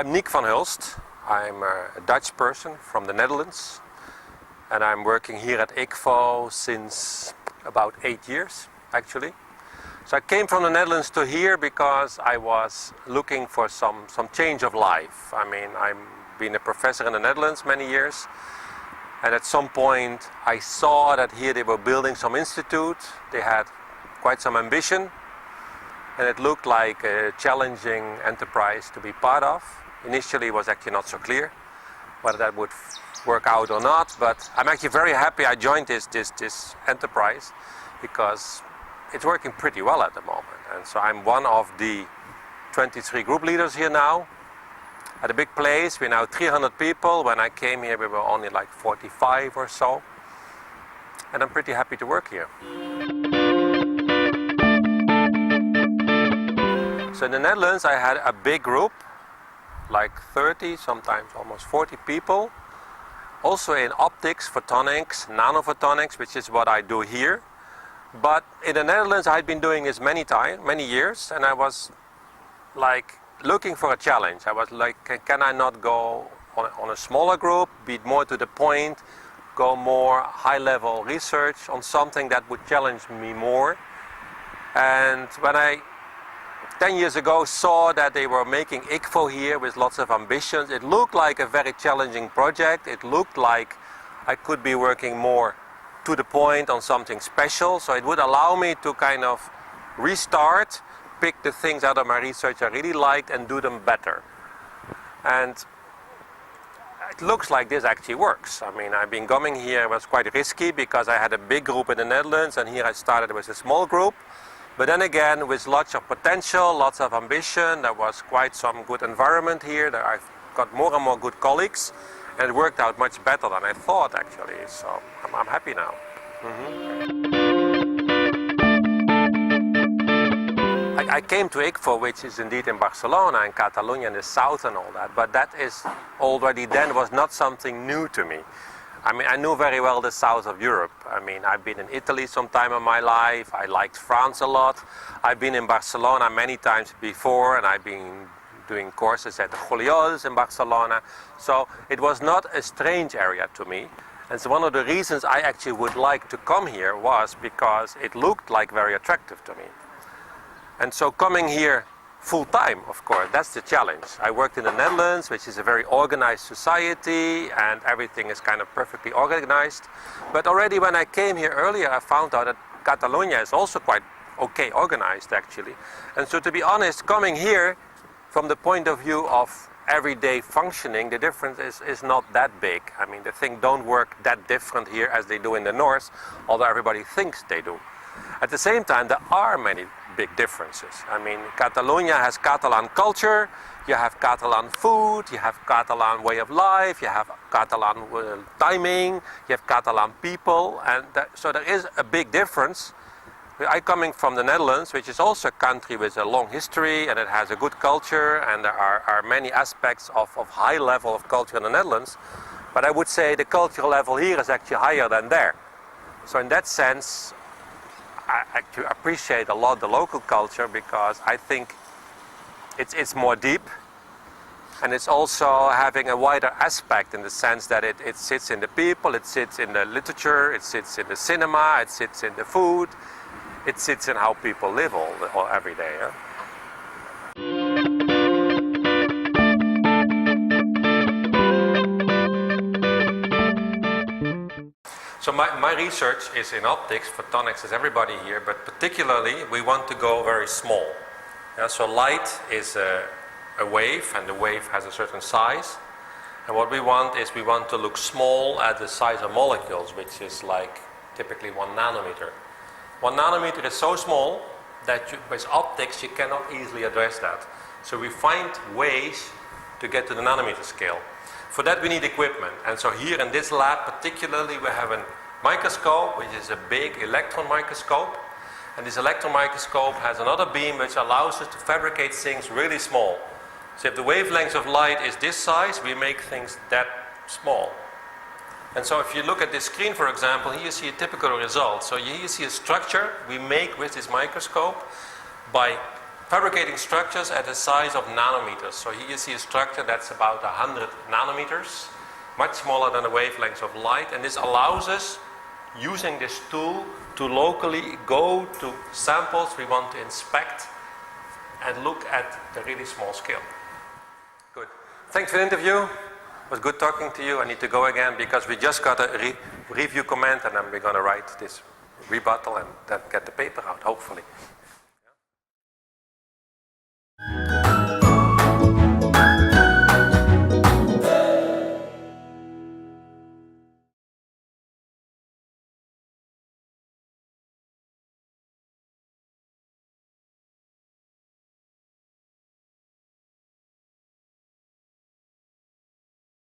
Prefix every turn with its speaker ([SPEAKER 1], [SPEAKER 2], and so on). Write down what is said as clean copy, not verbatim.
[SPEAKER 1] I'm Niek van Hulst. I'm a Dutch person from the Netherlands, and I'm working here at icfo since about 8 years, actually. So I came from the Netherlands to here because I was looking for some change of life. I mean, I've been a professor in the Netherlands many years, and at some point I saw that here they were building some institute. They had quite some ambition, and it looked like a challenging enterprise to be part of. Initially it was actually not so clear whether that would work out or not, but I'm actually very happy I joined this enterprise because it's working pretty well at the moment. And so I'm one of the 23 group leaders here now at a big place. We're now 300 people. When I came here we were only like 45 or so, and I'm pretty happy to work here. So in the Netherlands I had a big group, like 30, sometimes almost 40 people, also in optics, photonics, nanophotonics, which is what I do here. But in the Netherlands I'd been doing this many years, and I was like looking for a challenge. I was like, can I not go on a smaller group, be more to the point, go more high-level research on something that would challenge me more. And when I 10 years ago saw that they were making icfo here with lots of ambitions, it looked like a very challenging project. It looked like I could be working more to the point on something special, so it would allow me to kind of restart, pick the things out of my research I really liked and do them better. And it looks like this actually works. I mean, I've been coming here, it was quite risky because I had a big group in the Netherlands, and here I started with a small group. But then again, with lots of potential, lots of ambition, there was quite some good environment here. I've got more and more good colleagues, and it worked out much better than I thought, actually. So I'm happy now. I came to icfo, which is indeed in Barcelona, in Catalunya, in the south and all that, but that is already then was not something new to me. I mean, I knew very well the south of Europe. I mean, I've been in Italy some time in my life. I liked France a lot. I've been in Barcelona many times before, and I've been doing courses at the Hollandès in Barcelona. So it was not a strange area to me. And so one of the reasons I actually would like to come here was because it looked like very attractive to me. And so coming here full-time, of course, that's the challenge. I worked in the Netherlands, which is a very organized society, and everything is kind of perfectly organized. But already when I came here earlier, I found out that Catalunya is also quite okay organized, actually. And so to be honest, coming here, from the point of view of everyday functioning, the difference is not that big. I mean, the things don't work that different here as they do in the north, although everybody thinks they do. At the same time, there are many big differences. I mean, Catalunya has Catalan culture, you have Catalan food, you have Catalan way of life, you have Catalan timing, you have Catalan people, and so there is a big difference. I'm coming from the Netherlands, which is also a country with a long history, and it has a good culture, and there are many aspects of high level of culture in the Netherlands, but I would say the cultural level here is actually higher than there. So in that sense, I actually appreciate a lot the local culture because I think it's more deep, and it's also having a wider aspect in the sense that it sits in the people, it sits in the literature, it sits in the cinema, it sits in the food, it sits in how people live all every day. Yeah? So my research is in optics, photonics, as everybody here, but particularly we want to go very small. Yeah, so light is a wave, and the wave has a certain size. And what we want is we want to look small at the size of molecules, which is like typically 1 nanometer. 1 nanometer is so small that with optics you cannot easily address that. So we find ways to get to the nanometer scale. For that we need equipment, and so here in this lab particularly we have a microscope, which is a big electron microscope, and this electron microscope has another beam which allows us to fabricate things really small. So if the wavelength of light is this size, we make things that small. And so if you look at this screen, for example, here you see a typical result. So here you see a structure we make with this microscope by fabricating structures at the size of nanometers. So here you see a structure that's about 100 nanometers, much smaller than the wavelengths of light, and this allows us, using this tool, to locally go to samples we want to inspect and look at the really small scale. Good. Thanks for the interview. It was good talking to you. I need to go again because we just got a review comment, and then we're going to write this rebuttal and then get the paper out, hopefully.